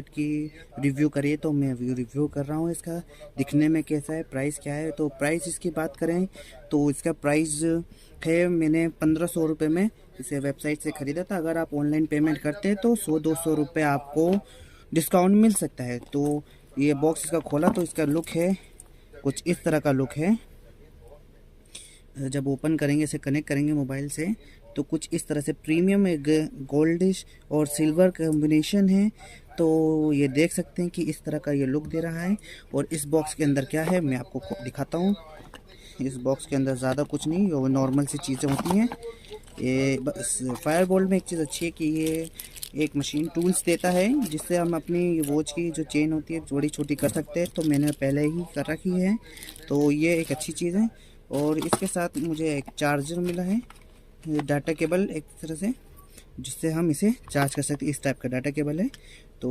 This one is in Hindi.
की रिव्यू करिए, तो मैं रिव्यू कर रहा हूँ इसका, दिखने में कैसा है, प्राइस क्या है। तो प्राइस इसकी बात करें तो इसका प्राइस है, मैंने 1500 रुपये में इसे वेबसाइट से ख़रीदा था। अगर आप ऑनलाइन पेमेंट करते हैं तो 100-200 रुपये आपको डिस्काउंट मिल सकता है। तो ये बॉक्स इसका खोला तो इसका लुक है, कुछ इस तरह का लुक है। जब ओपन करेंगे, इसे कनेक्ट करेंगे मोबाइल से, तो कुछ इस तरह से प्रीमियम एक गोल्डिश और सिल्वर कॉम्बिनेशन है। तो ये देख सकते हैं कि इस तरह का ये लुक दे रहा है। और इस बॉक्स के अंदर क्या है मैं आपको दिखाता हूँ। इस बॉक्स के अंदर ज़्यादा कुछ नहीं, वो नॉर्मल सी चीज़ें होती हैं। ये बस फायरबोल्ट में एक चीज़ अच्छी है कि ये एक मशीन टूल्स देता है, जिससे हम अपनी वॉच की जो चेन होती है बड़ी छोटी कर सकते हैं। तो मैंने पहले ही कर रखी है, तो ये एक अच्छी चीज़ है। और इसके साथ मुझे एक चार्जर मिला है, डाटा केबल एक तरह से, जिससे हम इसे चार्ज कर सकते हैं। इस टाइप का डाटा केबल है। तो